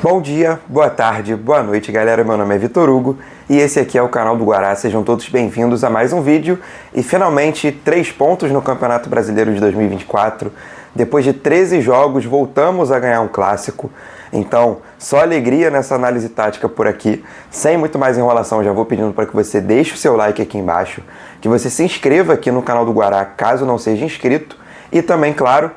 Bom dia, boa tarde, boa noite, galera. Meu nome é Vitor Hugo e esse aqui é o canal do Guará. Sejam todos bem-vindos a mais um vídeo e finalmente 3 pontos no Campeonato Brasileiro de 2024. Depois de 13 jogos, voltamos a ganhar um clássico. Então, só alegria nessa análise tática por aqui. Sem muito mais enrolação, já vou pedindo para que você deixe o seu like aqui embaixo, que você se inscreva aqui no canal do Guará, caso não seja inscrito, e também, claro,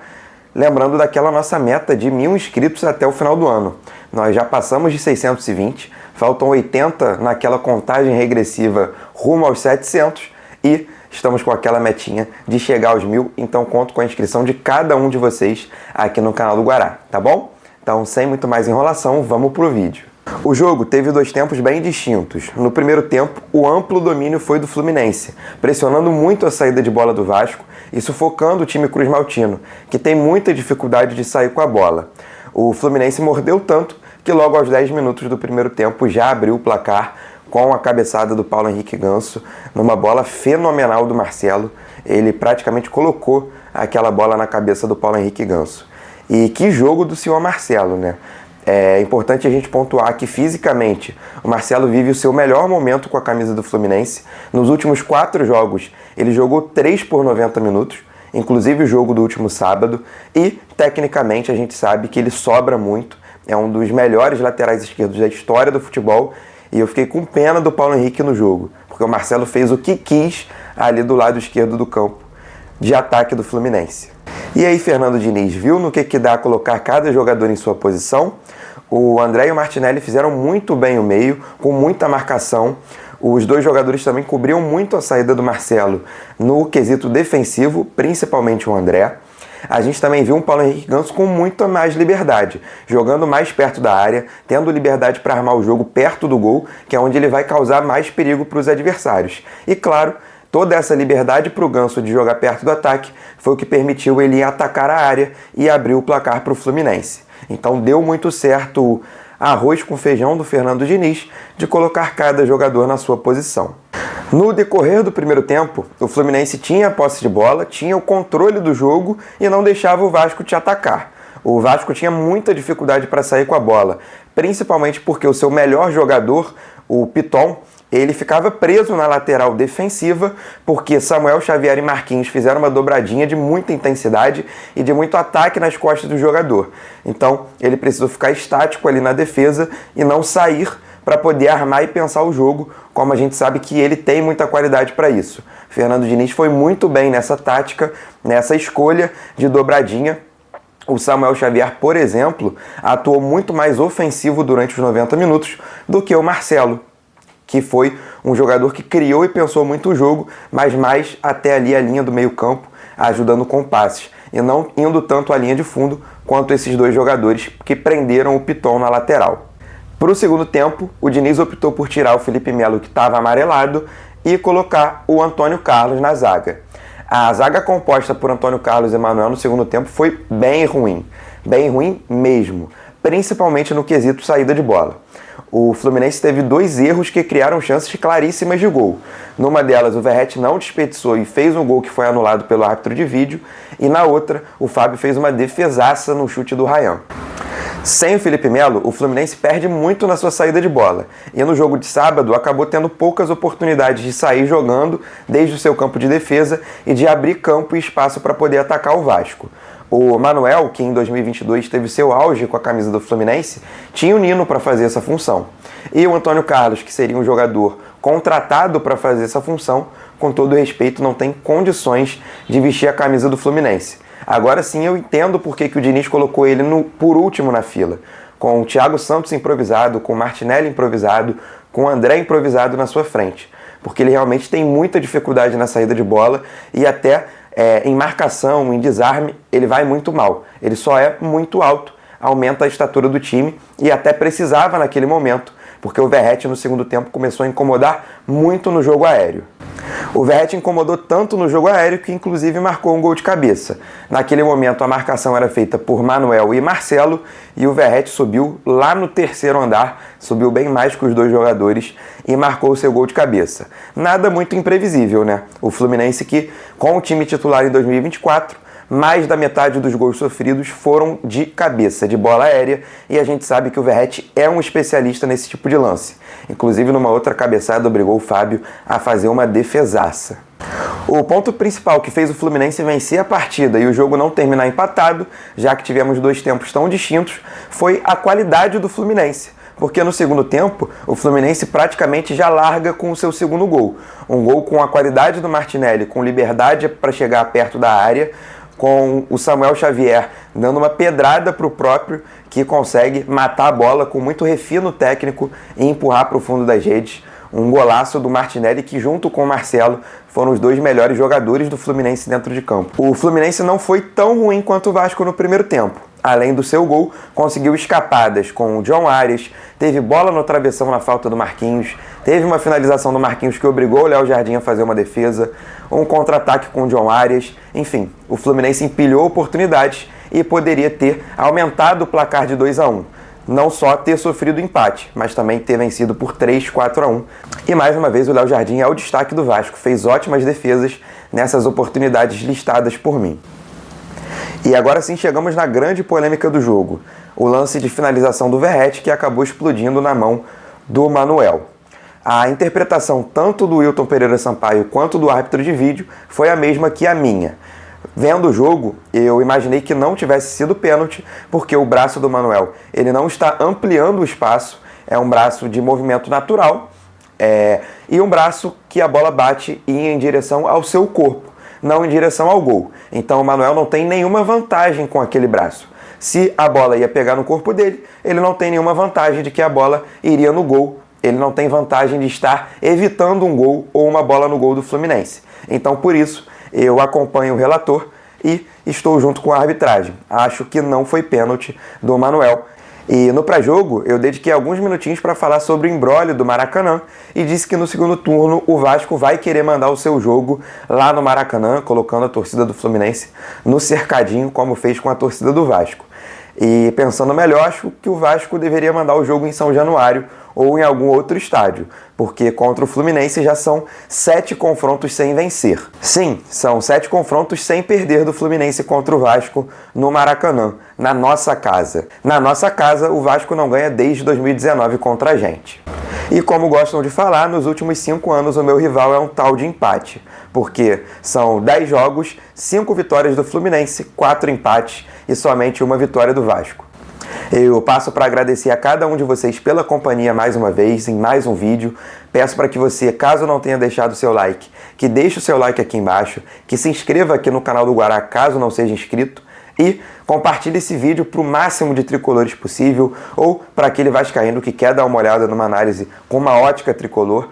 lembrando daquela nossa meta de 1000 inscritos até o final do ano. Nós já passamos de 620, faltam 80 naquela contagem regressiva rumo aos 700 e estamos com aquela metinha de chegar aos 1000, então conto com a inscrição de cada um de vocês aqui no canal do Guará, tá bom? Então, sem muito mais enrolação, vamos pro vídeo. O jogo teve 2 tempos bem distintos. No primeiro tempo, o amplo domínio foi do Fluminense, pressionando muito a saída de bola do Vasco e sufocando o time cruzmaltino, que tem muita dificuldade de sair com a bola. O Fluminense mordeu tanto que logo aos 10 minutos do primeiro tempo já abriu o placar com a cabeçada do Paulo Henrique Ganso, numa bola fenomenal do Marcelo. Ele praticamente colocou aquela bola na cabeça do Paulo Henrique Ganso. E que jogo do senhor Marcelo, né? É importante a gente pontuar que fisicamente o Marcelo vive o seu melhor momento com a camisa do Fluminense. Nos últimos 4 jogos ele jogou 3 por 90 minutos, inclusive o jogo do último sábado, e tecnicamente a gente sabe que ele sobra muito, é um dos melhores laterais esquerdos da história do futebol, e eu fiquei com pena do Paulo Henrique no jogo, porque o Marcelo fez o que quis ali do lado esquerdo do campo de ataque do Fluminense. E aí Fernando Diniz viu no que dá colocar cada jogador em sua posição. O André e o Martinelli fizeram muito bem o meio, com muita marcação. Os 2 jogadores também cobriam muito a saída do Marcelo no quesito defensivo, principalmente o André. A gente também viu um Paulo Henrique Ganso com muita mais liberdade, jogando mais perto da área, tendo liberdade para armar o jogo perto do gol, que é onde ele vai causar mais perigo para os adversários. E claro, toda essa liberdade para o Ganso de jogar perto do ataque foi o que permitiu ele atacar a área e abrir o placar para o Fluminense. Então deu muito certo o arroz com feijão do Fernando Diniz de colocar cada jogador na sua posição. No decorrer do primeiro tempo, o Fluminense tinha a posse de bola, tinha o controle do jogo e não deixava o Vasco te atacar. O Vasco tinha muita dificuldade para sair com a bola, principalmente porque o seu melhor jogador, o Piton, ele ficava preso na lateral defensiva, porque Samuel Xavier e Marquinhos fizeram uma dobradinha de muita intensidade e de muito ataque nas costas do jogador. Então, ele precisou ficar estático ali na defesa e não sair para poder armar e pensar o jogo, como a gente sabe que ele tem muita qualidade para isso. Fernando Diniz foi muito bem nessa tática, nessa escolha de dobradinha. O Samuel Xavier, por exemplo, atuou muito mais ofensivo durante os 90 minutos do que o Marcelo, que foi um jogador que criou e pensou muito o jogo, mas mais até ali a linha do meio campo, ajudando com passes, e não indo tanto à linha de fundo quanto esses 2 jogadores que prenderam o Piton na lateral. Para o segundo tempo, o Diniz optou por tirar o Felipe Melo, que estava amarelado, e colocar o Antônio Carlos na zaga. A zaga composta por Antônio Carlos e Manuel no segundo tempo foi bem ruim mesmo, principalmente no quesito saída de bola. O Fluminense teve 2 erros que criaram chances claríssimas de gol. Numa delas, o Verratti não desperdiçou e fez um gol que foi anulado pelo árbitro de vídeo, e na outra, o Fábio fez uma defesaça no chute do Ryan. Sem o Felipe Melo, o Fluminense perde muito na sua saída de bola, e no jogo de sábado acabou tendo poucas oportunidades de sair jogando desde o seu campo de defesa e de abrir campo e espaço para poder atacar o Vasco. O Manuel, que em 2022 teve seu auge com a camisa do Fluminense, tinha o Nino para fazer essa função. E o Antônio Carlos, que seria um jogador contratado para fazer essa função, com todo respeito, não tem condições de vestir a camisa do Fluminense. Agora sim eu entendo por que o Diniz colocou ele por último na fila, com o Thiago Santos improvisado, com o Martinelli improvisado, com o André improvisado na sua frente, porque ele realmente tem muita dificuldade na saída de bola e até em marcação, em desarme, ele vai muito mal. Ele só é muito alto, aumenta a estatura do time e até precisava naquele momento, porque o Verratti no segundo tempo começou a incomodar muito no jogo aéreo. O Verratti incomodou tanto no jogo aéreo que inclusive marcou um gol de cabeça. Naquele momento a marcação era feita por Manuel e Marcelo e o Verratti subiu lá no 3º andar, subiu bem mais que os 2 jogadores e marcou o seu gol de cabeça. Nada muito imprevisível, né? O Fluminense que, com o time titular em 2024, mais da metade dos gols sofridos foram de cabeça, de bola aérea, e a gente sabe que o Verratti é um especialista nesse tipo de lance. Inclusive, numa outra cabeçada, obrigou o Fábio a fazer uma defesaça. O ponto principal que fez o Fluminense vencer a partida e o jogo não terminar empatado, já que tivemos dois tempos tão distintos, foi a qualidade do Fluminense. Porque no segundo tempo, o Fluminense praticamente já larga com o seu segundo gol. Um gol com a qualidade do Martinelli, com liberdade para chegar perto da área, com o Samuel Xavier dando uma pedrada para o próprio, que consegue matar a bola com muito refino técnico e empurrar para o fundo das redes. Um golaço do Martinelli que, junto com o Marcelo, foram os dois melhores jogadores do Fluminense dentro de campo. O Fluminense não foi tão ruim quanto o Vasco no primeiro tempo. Além do seu gol, conseguiu escapadas com o John Arias, teve bola no travessão na falta do Marquinhos, teve uma finalização do Marquinhos que obrigou o Léo Jardim a fazer uma defesa, um contra-ataque com o John Arias. Enfim, o Fluminense empilhou oportunidades e poderia ter aumentado o placar de 2-1. Não só ter sofrido empate, mas também ter vencido por 3-4-1. E mais uma vez o Léo Jardim é o destaque do Vasco, fez ótimas defesas nessas oportunidades listadas por mim. E agora sim chegamos na grande polêmica do jogo, o lance de finalização do Verratti que acabou explodindo na mão do Manuel. A interpretação tanto do Wilton Pereira Sampaio quanto do árbitro de vídeo foi a mesma que a minha. Vendo o jogo, eu imaginei que não tivesse sido pênalti, porque o braço do Manuel ele não está ampliando o espaço, é um braço de movimento natural, e um braço que a bola bate em direção ao seu corpo, não em direção ao gol. Então o Manuel não tem nenhuma vantagem com aquele braço. Se a bola ia pegar no corpo dele, ele não tem nenhuma vantagem de que a bola iria no gol. Ele não tem vantagem de estar evitando um gol ou uma bola no gol do Fluminense. Então, por isso, eu acompanho o relator e estou junto com a arbitragem. Acho que não foi pênalti do Manuel. E no pré-jogo, eu dediquei alguns minutinhos para falar sobre o imbróglio do Maracanã e disse que no segundo turno o Vasco vai querer mandar o seu jogo lá no Maracanã, colocando a torcida do Fluminense no cercadinho, como fez com a torcida do Vasco. E pensando melhor, acho que o Vasco deveria mandar o jogo em São Januário ou em algum outro estádio, porque contra o Fluminense já são 7 confrontos sem vencer. Sim, são 7 confrontos sem perder do Fluminense contra o Vasco no Maracanã, na nossa casa. Na nossa casa, o Vasco não ganha desde 2019 contra a gente. E como gostam de falar, nos últimos 5 anos o meu rival é um tal de empate, porque são 10 jogos, 5 vitórias do Fluminense, 4 empates e somente uma vitória do Vasco. Eu passo para agradecer a cada um de vocês pela companhia mais uma vez, em mais um vídeo. Peço para que você, caso não tenha deixado o seu like, que deixe o seu like aqui embaixo, que se inscreva aqui no canal do Guará, caso não seja inscrito, e compartilhe esse vídeo para o máximo de tricolores possível, ou para aquele vascaíno que quer dar uma olhada numa análise com uma ótica tricolor.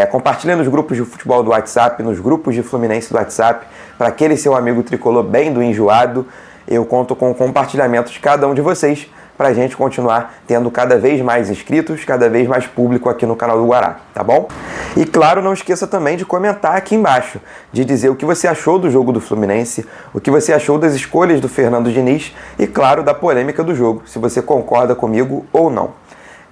Compartilhe nos grupos de futebol do WhatsApp, nos grupos de Fluminense do WhatsApp, para aquele seu amigo tricolor bem do enjoado. Eu conto com o compartilhamento de cada um de vocês para a gente continuar tendo cada vez mais inscritos, cada vez mais público aqui no canal do Guará, tá bom? E claro, não esqueça também de comentar aqui embaixo, de dizer o que você achou do jogo do Fluminense, o que você achou das escolhas do Fernando Diniz e, claro, da polêmica do jogo, se você concorda comigo ou não.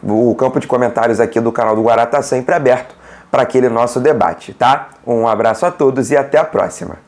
O campo de comentários aqui do canal do Guará está sempre aberto para aquele nosso debate, tá? Um abraço a todos e até a próxima!